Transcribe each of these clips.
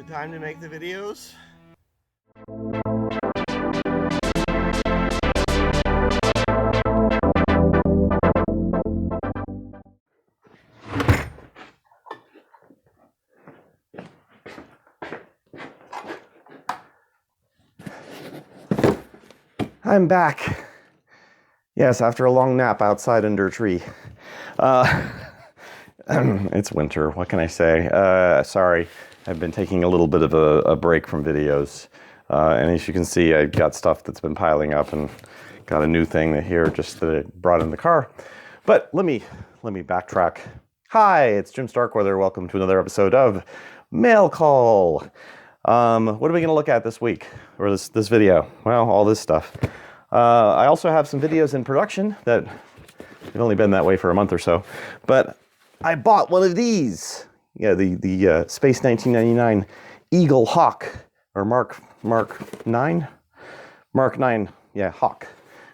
the time to make the videos. I'm back. Yes, after a long nap outside under a tree. It's winter, what can I say? Sorry, I've been taking a little bit of a break from videos. And as you can see, I've got stuff that's been piling up and got a new thing that I brought in the car. But let me backtrack. Hi, it's Jim Starkweather. Welcome to another episode of Mail Call. What are we going to look at this week, or this video? Well, all this stuff. I also have some videos in production that have only been that way for a month or so, but I bought one of these. Yeah, the Space 1999 Eagle Hawk, or Mark 9, yeah, Hawk,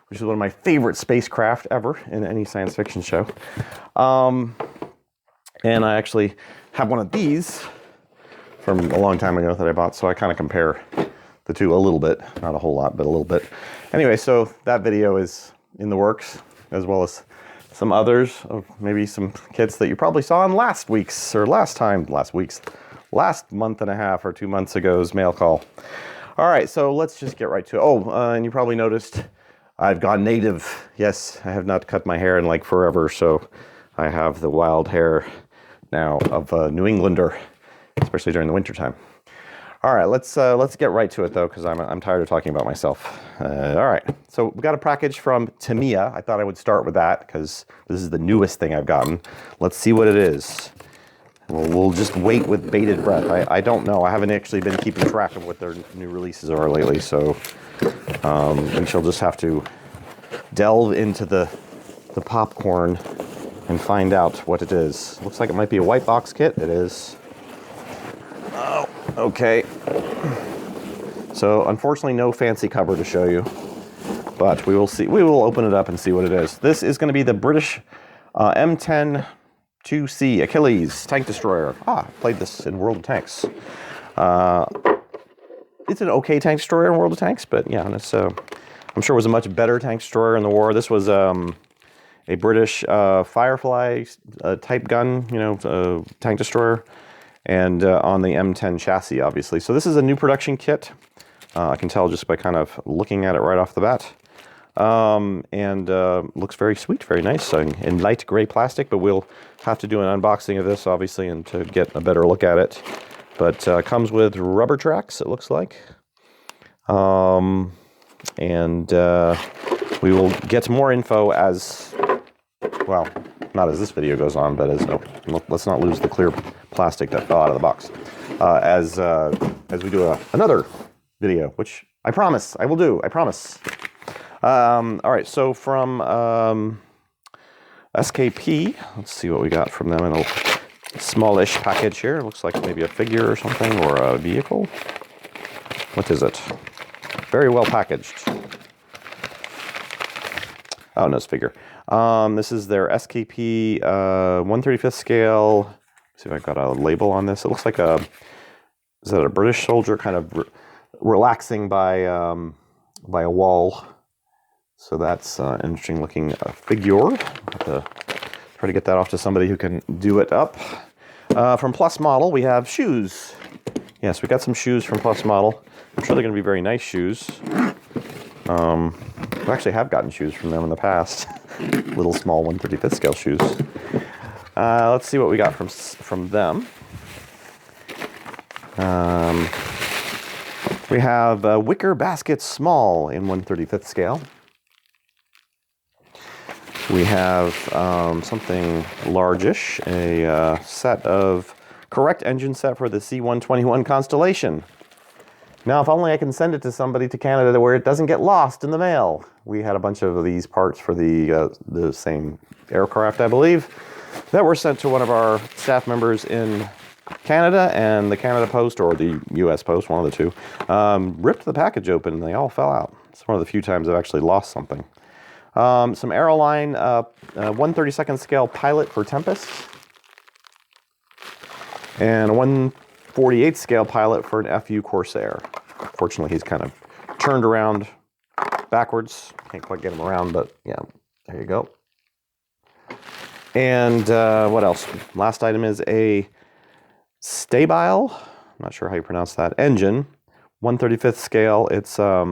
which is one of my favorite spacecraft ever in any science fiction show. And I actually have one of these from a long time ago that I bought, so I kind of compare the two a little bit, not a whole lot, but a little bit. Anyway, so that video is in the works, as well as some others, of maybe some kits that you probably saw in last month and a half or 2 months ago's mail call. All right, so let's just get right to it. And you probably noticed I've gone native. Yes, I have not cut my hair in like forever, so I have the wild hair now of a New Englander, especially during the wintertime. All right, let's get right to it though, because I'm tired of talking about myself. All right, so we got a package from Tamiya. I thought I would start with that because this is the newest thing I've gotten. Let's see what it is. We'll just wait with bated breath. I don't know. I haven't actually been keeping track of what their new releases are lately, so and she'll just have to delve into the popcorn and find out what it is. Looks like it might be a white box kit. It is. Oh, okay. So unfortunately, no fancy cover to show you, but we will see. We will open it up and see what it is. This is going to be the British M10 2C Achilles tank destroyer. I played this in World of Tanks. It's an okay tank destroyer in World of Tanks, but yeah, and it's I'm sure it was a much better tank destroyer in the war. This was a British Firefly type gun, tank destroyer, and on the M10 chassis, obviously. So this is a new production kit. I can tell just by kind of looking at it right off the bat. And looks very sweet, very nice, in light gray plastic, but we'll have to do an unboxing of this, obviously, and to get a better look at it. But comes with rubber tracks, it looks like. And we will get more info as, well, not as this video goes on, but let's not lose the clear plastic that fell out of the box. As we do another video, which I promise I will do, I promise. All right, so from SKP, let's see what we got from them in a smallish package here. It looks like maybe a figure or something, or a vehicle. What is it? Very well packaged. Oh, no, it's figure. This is their SKP 1/35th scale. Let's see if I've got a label on this. It looks like is that a British soldier kind of relaxing by a wall. So that's an interesting looking figure. I'll have to try to get that off to somebody who can do it up. From Plus Model, we have shoes. Yes, we got some shoes from Plus Model. I'm sure they're going to be very nice shoes. I actually have gotten shoes from them in the past. Little small 1/35th scale shoes. Let's see what we got from them. We have wicker basket small in 1/35th scale. We have something largish, a set of correct engine set for the C-121 Constellation. Now, if only I can send it to somebody to Canada where it doesn't get lost in the mail. We had a bunch of these parts for the same aircraft, I believe, that were sent to one of our staff members in Canada, and the Canada Post, or the US Post, one of the two, ripped the package open and they all fell out. It's one of the few times I've actually lost something. Some Aeroline 1/32nd scale pilot for Tempest, and a 48 scale pilot for an FU Corsair. Fortunately, he's kind of turned around backwards. Can't quite get him around, but yeah, there you go. And what else? Last item is a Stabile, I'm not sure how you pronounce that, engine, 1/35th scale. It's, I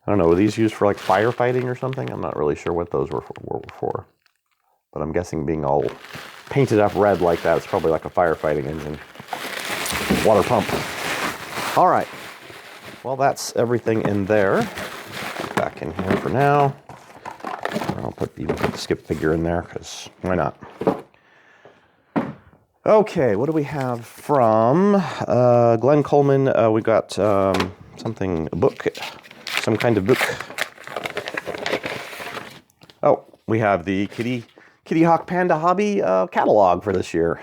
don't know, were these used for like firefighting or something? I'm not really sure what those were for. But I'm guessing being all painted up red like that, it's probably like a firefighting engine. Water pump. All right. Well, that's everything in there. Back in here for now. I'll even put the skip figure in there, because why not? Okay, what do we have from Glenn Coleman? We got a book, some kind of book. Oh, we have the Kitty Hawk Panda Hobby catalog for this year.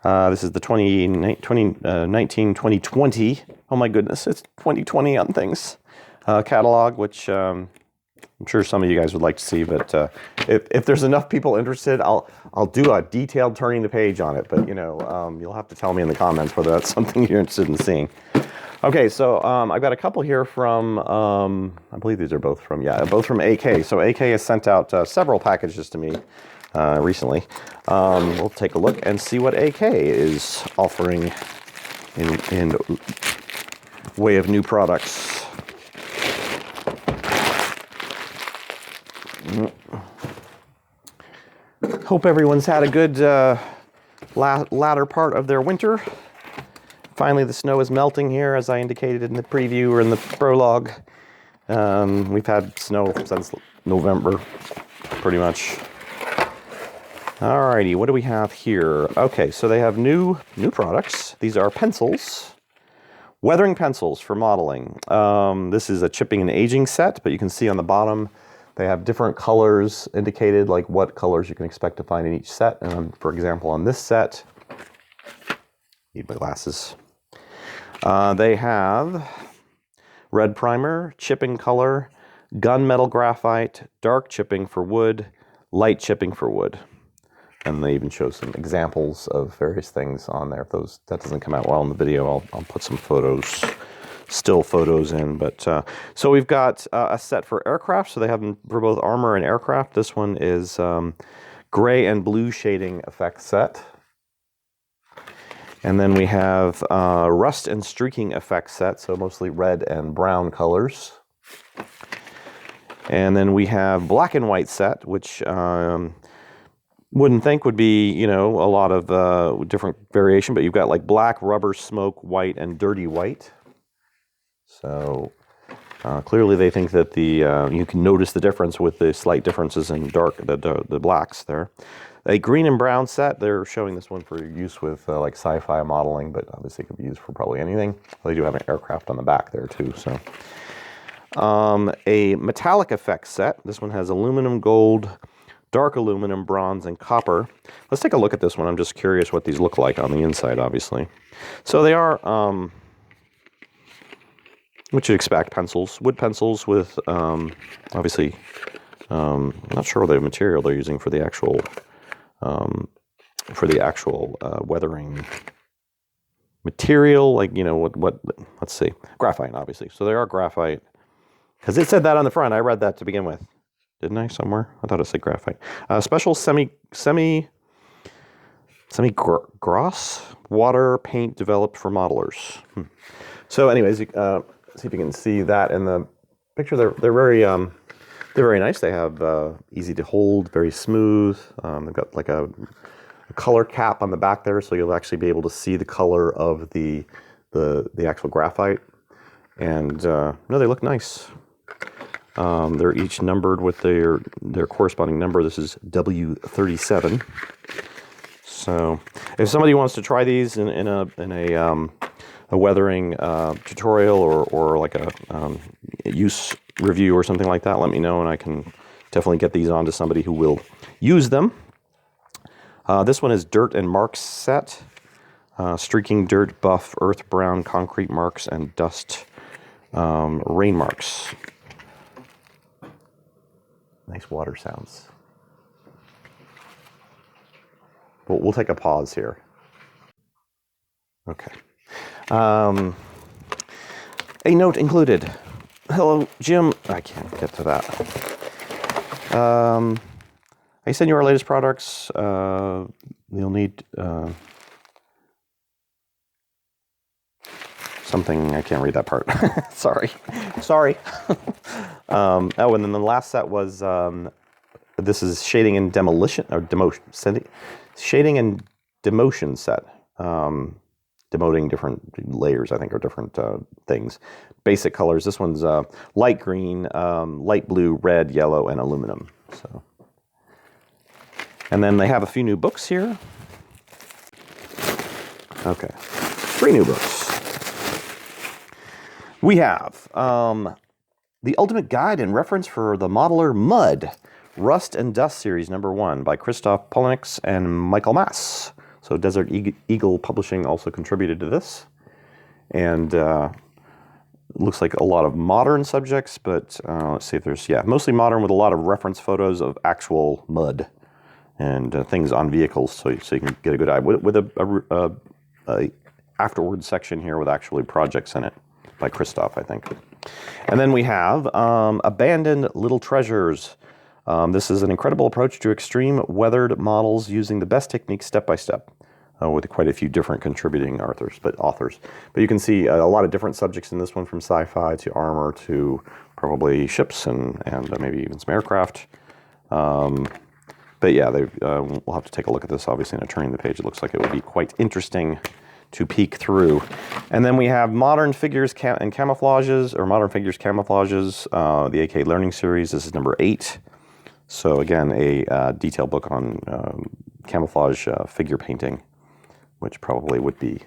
This is the 2019-2020. Oh my goodness, it's 2020 on things. Catalog, which I'm sure some of you guys would like to see, but if there's enough people interested, I'll do a detailed turning the page on it. But you'll have to tell me in the comments whether that's something you're interested in seeing. Okay, so I've got a couple here from I believe these are both from AK. So AK has sent out several packages to me recently. We'll take a look and see what AK is offering in way of new products. Hope everyone's had a good latter part of their winter. Finally, the snow is melting here, as I indicated in the preview or in the prologue. We've had snow since November, pretty much. Alrighty, what do we have here? Okay, so they have new products. These are pencils. Weathering pencils for modeling. This is a chipping and aging set, but you can see on the bottom they have different colors indicated, like what colors you can expect to find in each set. And for example, on this set, need my glasses. They have red primer, chipping color, gunmetal graphite, dark chipping for wood, light chipping for wood. And they even show some examples of various things on there. If that doesn't come out well in the video, I'll put some photos, still photos in. But so we've got a set for aircraft. So they have them for both armor and aircraft. This one is gray and blue shading effect set. And then we have rust and streaking effect set, so mostly red and brown colors. And then we have black and white set, which wouldn't think would be, a lot of different variation, but you've got like black, rubber, smoke, white, and dirty white. So clearly they think that you can notice the difference with the slight differences in the blacks there. A green and brown set, they're showing this one for use with like sci-fi modeling, but obviously it could be used for probably anything. They do have an aircraft on the back there too. So a metallic effects set. This one has aluminum, gold, dark aluminum, bronze, and copper. Let's take a look at this one. I'm just curious what these look like on the inside, obviously. So they are what you'd expect, pencils, wood pencils with obviously I'm not sure the material they're using for the actual weathering material, like what let's see, graphite, obviously. So they are graphite, because it said that on the front. I read that to begin with, didn't I, somewhere? I thought it said graphite. Special semi gloss water paint developed for modelers. So anyways, see if you can see that in the picture. They're very nice. They have easy to hold, very smooth. They've got like a color cap on the back there, so you'll actually be able to see the color of the actual graphite. And no, they look nice. They're each numbered with their corresponding number. This is W37. So if somebody wants to try these in a weathering tutorial or like a use review or something like that, let me know, and I can definitely get these on to somebody who will use them. This one is dirt and marks set. Streaking dirt, buff, earth brown, concrete marks, and dust rain marks. Nice water sounds. We'll take a pause here. Okay. A note included. Hello, Jim. I can't get to that. I send you our latest products. You'll need something. I can't read that part. Sorry. Oh, and then the last set was this is shading and demolition or demotion. Shading and demotion set. Demoting different layers, I think, or different things. Basic colors. This one's light green, light blue, red, yellow, and aluminum. So, and then they have a few new books here. Okay, 3 new books. We have The Ultimate Guide and Reference for the Modeler Mud, Rust and Dust Series #1 by Christoph Polanix and Michael Mass. So Desert Eagle Publishing also contributed to this. And looks like a lot of modern subjects, but let's see if there's, mostly modern with a lot of reference photos of actual mud and things on vehicles, so you can get a good eye. With a afterwards section here with actually projects in it by Christoph, I think. And then we have Abandoned Little Treasures. This is an incredible approach to extreme weathered models using the best techniques step by step, with quite a few different contributing authors. But you can see a lot of different subjects in this one, from sci-fi to armor to probably ships and maybe even some aircraft. But yeah, we'll have to take a look at this. Obviously, in turning the page, it looks like it would be quite interesting to peek through. And then we have Modern Figures and Camouflages, or Modern Figures Camouflages, the AK Learning Series. This is #8. So again, a detailed book on camouflage figure painting, which probably would be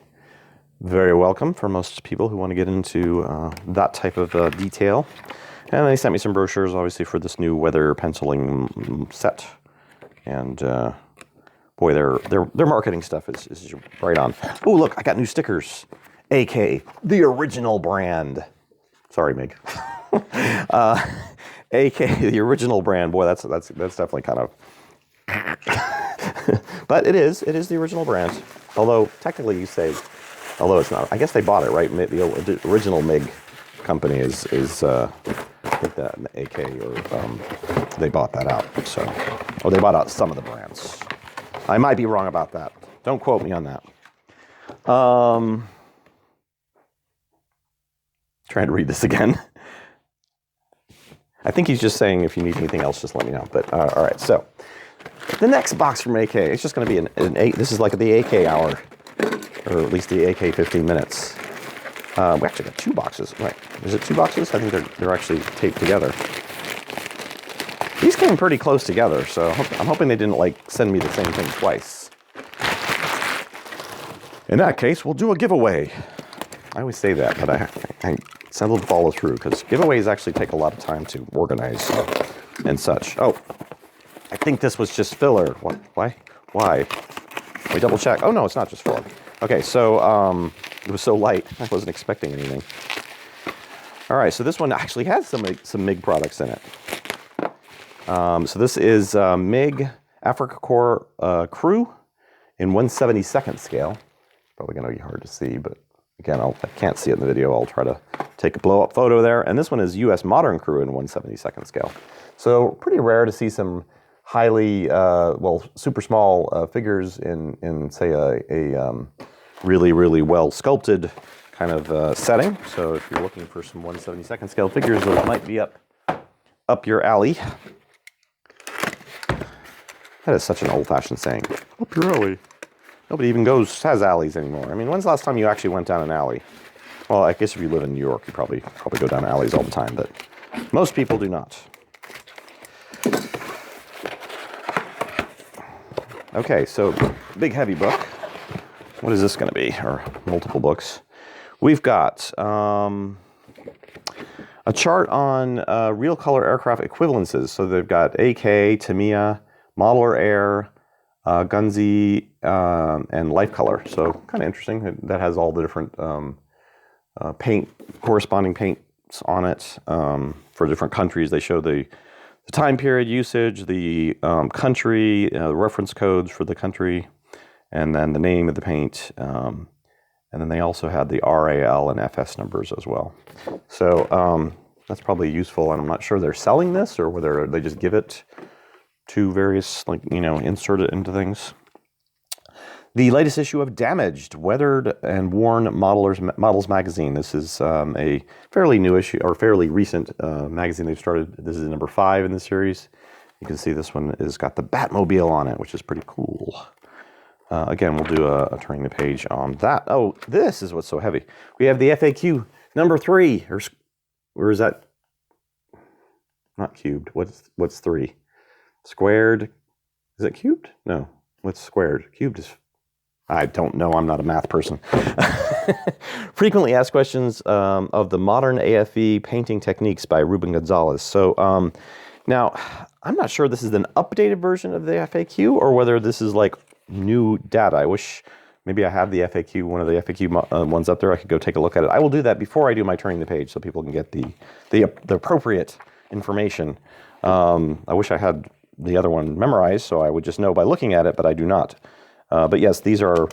very welcome for most people who want to get into that type of detail. And they sent me some brochures, obviously, for this new weather penciling set. And boy, their marketing stuff is right on. Oh, look, I got new stickers. AK, the original brand. Sorry, Mig. AK, the original brand. Boy, that's definitely kind of. But it is the original brand. Although technically you say, although it's not. I guess they bought it, right? The original MiG company is I think that AK, or they bought that out. So, or they bought out some of the brands. I might be wrong about that. Don't quote me on that. Trying to read this again. I think he's just saying if you need anything else, just let me know. But all right, so the next box from AK, it's just going to be an 8. This is like the AK hour, or at least the AK 15 minutes. We actually got 2 boxes. Right? Is it 2 boxes? I think they're actually taped together. These came pretty close together, so I'm hoping they didn't like send me the same thing twice. In that case, we'll do a giveaway. I always say that, but I seldom follow through because giveaways actually take a lot of time to organize and such. Oh, I think this was just filler. What? Why? We double check. Oh no, it's not just filler. Okay, so it was so light, I wasn't expecting anything. All right, so this one actually has some MiG products in it. So this is MiG Africa Corps Crew in 1/72nd scale. Probably going to be hard to see, but again, I can't see it in the video. I'll try to take a blow-up photo there. And this one is U.S. Modern Crew in 1/72nd scale. So pretty rare to see some highly, super small figures in say, a really, really well sculpted kind of setting. So if you're looking for some 1/72nd scale figures, those might be up your alley. That is such an old-fashioned saying. Up your alley. Nobody even has alleys anymore. I mean, when's the last time you actually went down an alley? Well, I guess if you live in New York, you probably go down alleys all the time, but most people do not. Okay, so big heavy book. What is this going to be? Or multiple books. We've got a chart on real color aircraft equivalences. So they've got AK, Tamiya, Modeler Air, Gunzi, and Life Color. So kind of interesting. That has all the different corresponding paints on it for different countries. They show the time period usage, the country, reference codes for the country, and then the name of the paint. And then they also had the RAL and FS numbers as well. So that's probably useful, and I'm not sure they're selling this or whether they just give it to various, like, insert it into things. The latest issue of Damaged, Weathered and Worn Models Magazine. This is a fairly new issue, or fairly recent magazine they've started. This is number 5 in the series. You can see this one has got the Batmobile on it, which is pretty cool. Again, we'll do a turning the page on that. Oh, this is what's so heavy. We have the FAQ number 3, or is that not cubed? What's 3? Squared? Is it cubed? No. What's squared? Cubed is... I don't know. I'm not a math person. Frequently asked questions of the modern AFE painting techniques by Ruben Gonzalez. So now, I'm not sure this is an updated version of the FAQ or whether this is like new data. I wish maybe I have the FAQ, one of the FAQ ones up there. I could go take a look at it. I will do that before I do my turning the page so people can get the appropriate information. I wish I had the other one memorized so I would just know by looking at it, but I do not. But yes, these are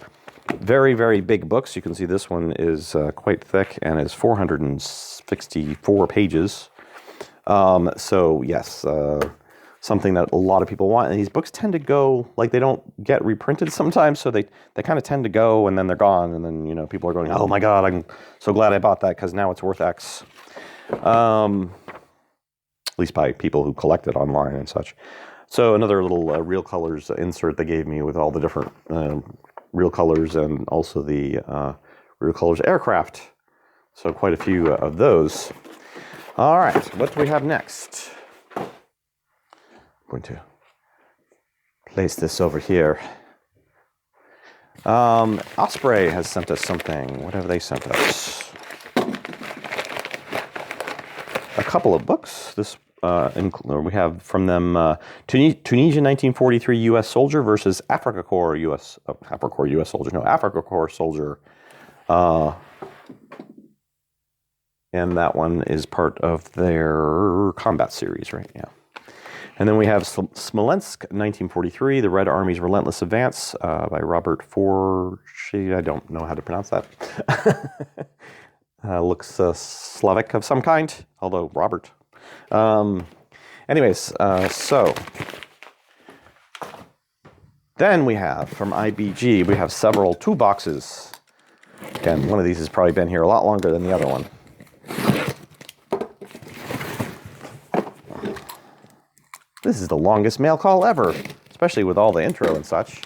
very, very big books. You can see this one is quite thick and is 464 pages. So yes, something that a lot of people want. And these books tend to go, like, they don't get reprinted sometimes, so they kind of tend to go and then they're gone. And then, people are going, oh my God, I'm so glad I bought that because now it's worth X. At least by people who collect it online and such. So another little Real Colors insert they gave me with all the different Real Colors and also the Real Colors aircraft. So quite a few of those. All right, what do we have next? I'm going to place this over here. Osprey has sent us something. What have they sent us? A couple of books. This we have from them Tunisia 1943 U.S. soldier versus Africa Corps U.S. soldier. No, Africa Corps soldier. And that one is part of their combat series, right? Yeah. And then we have Smolensk 1943, the Red Army's Relentless Advance by Robert Forshey. I don't know how to pronounce that. Looks Slavic of some kind, although Robert. Anyways, so then we have from IBG, we have several 2 boxes. Again, one of these has probably been here a lot longer than the other one. This is the longest mail call ever, especially with all the intro and such.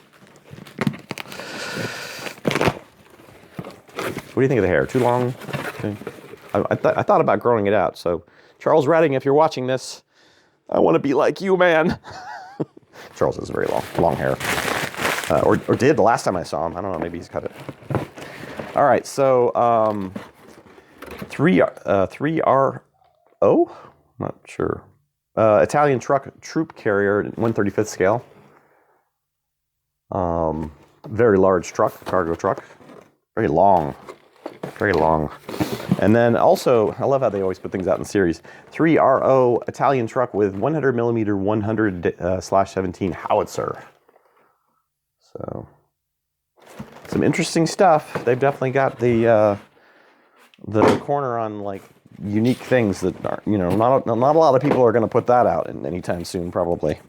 What do you think of the hair? Too long? I thought about growing it out, so Charles Redding, if you're watching this, I want to be like you, man. Charles has very long hair. Or did the last time I saw him. I don't know, maybe he's cut it. All right, so 3RO? Not sure. Italian troop carrier, 1/35th scale. Very large truck, cargo truck. Very long. Very long. And then also, I love how they always put things out in series. 3RO Italian truck with 100 millimeter 100/17 howitzer. So, some interesting stuff. They've definitely got the corner on like unique things that are, not a lot of people are going to put that out anytime soon, probably.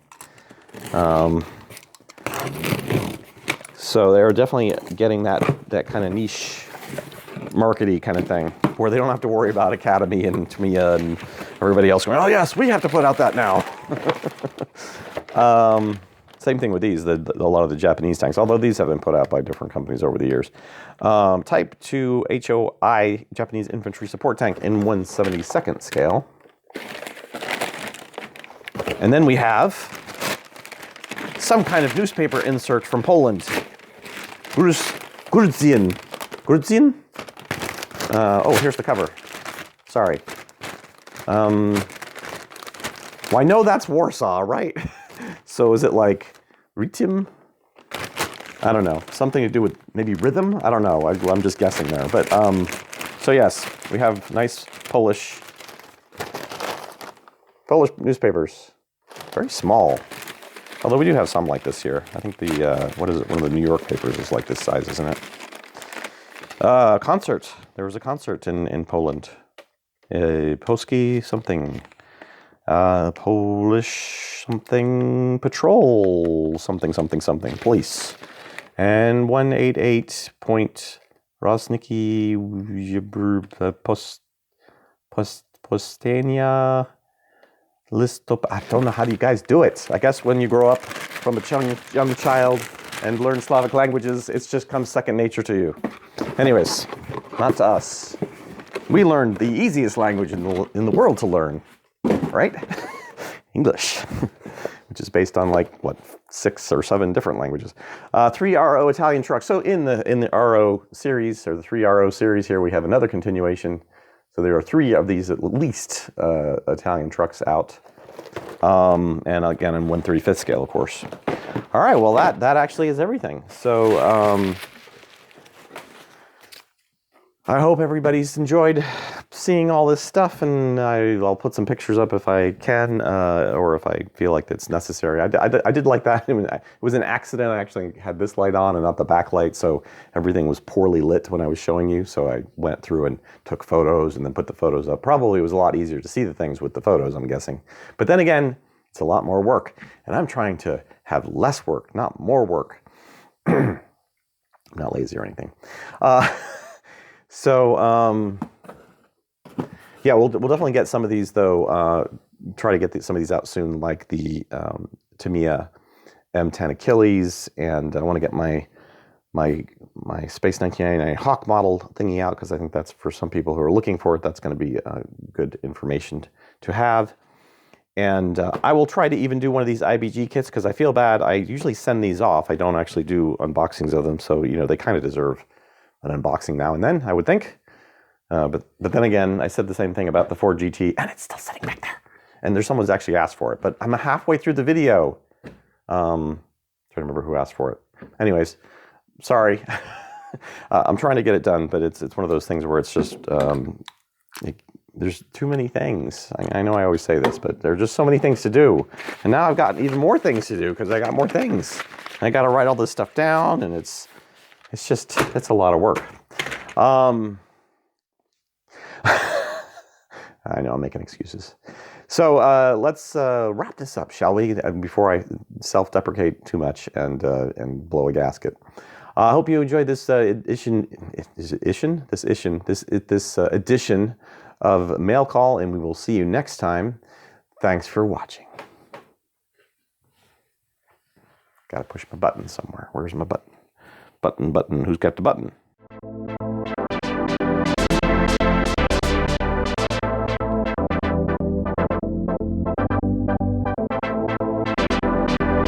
So they're definitely getting that kind of niche markety kind of thing, where they don't have to worry about Academy and Tamiya and everybody else going, oh yes, we have to put out that now. Same thing with these, a lot of the Japanese tanks, although these have been put out by different companies over the years. Type 2 HOI, Japanese Infantry Support Tank in 1/72nd scale. And then we have some kind of newspaper insert from Poland. Grudzień? Oh, here's the cover. Sorry. Well, I know that's Warsaw, right? So is it like Rytm? I don't know. Something to do with maybe rhythm? I don't know. I'm just guessing there. But so yes, we have nice Polish newspapers. Very small. Although we do have some like this here. I think the what is it? One of the New York papers is like this size, isn't it? Concert. There was a concert in Poland. Polski something. Polish something patrol something police. And 188 point Rosniki Postania Listop. I don't know how do you guys do it. I guess when you grow up from a young child and learn Slavic languages, it just comes second nature to you. Anyways, not to us. We learned the easiest language in the world to learn, right? English, which is based on like what 6 or 7 different languages. 3 RO Italian trucks. So in the RO series, or the 3 RO series here, we have another continuation. So there are 3 of these at least Italian trucks out, and again in 1/35 scale, of course. All right, well that actually is everything. So I hope everybody's enjoyed seeing all this stuff, and I'll put some pictures up if I can, or if I feel like it's necessary. I did like that. It was an accident. I actually had this light on and not the backlight, so everything was poorly lit when I was showing you. So I went through and took photos and then put the photos up. Probably it was a lot easier to see the things with the photos, I'm guessing. But then again, it's a lot more work, and I'm trying to have less work, not more work. I'm not lazy or anything. Yeah, we'll definitely get some of these though. Try to get some of these out soon, like the Tamiya M10 Achilles, and I want to get my Space 1999 Hawk model thingy out because I think that's for some people who are looking for it. That's going to be good information to have. And I will try to even do one of these IBG kits because I feel bad. I usually send these off. I don't actually do unboxings of them, so they kind of deserve an unboxing now and then, I would think. But then again, I said the same thing about the Ford GT, and it's still sitting back there. And there's someone's actually asked for it, but I'm halfway through the video. Trying to remember who asked for it. Anyways, sorry. I'm trying to get it done, but it's one of those things where it's just there's too many things. I know I always say this, but there are just so many things to do. And now I've got even more things to do because I got more things. I got to write all this stuff down, and it's a lot of work. I know I'm making excuses. So let's wrap this up, shall we? Before I self-deprecate too much and blow a gasket. I hope you enjoyed this edition of Mail Call, and we will see you next time. Thanks for watching. Got to push my button somewhere. Where's my button? Button. Who's got the button?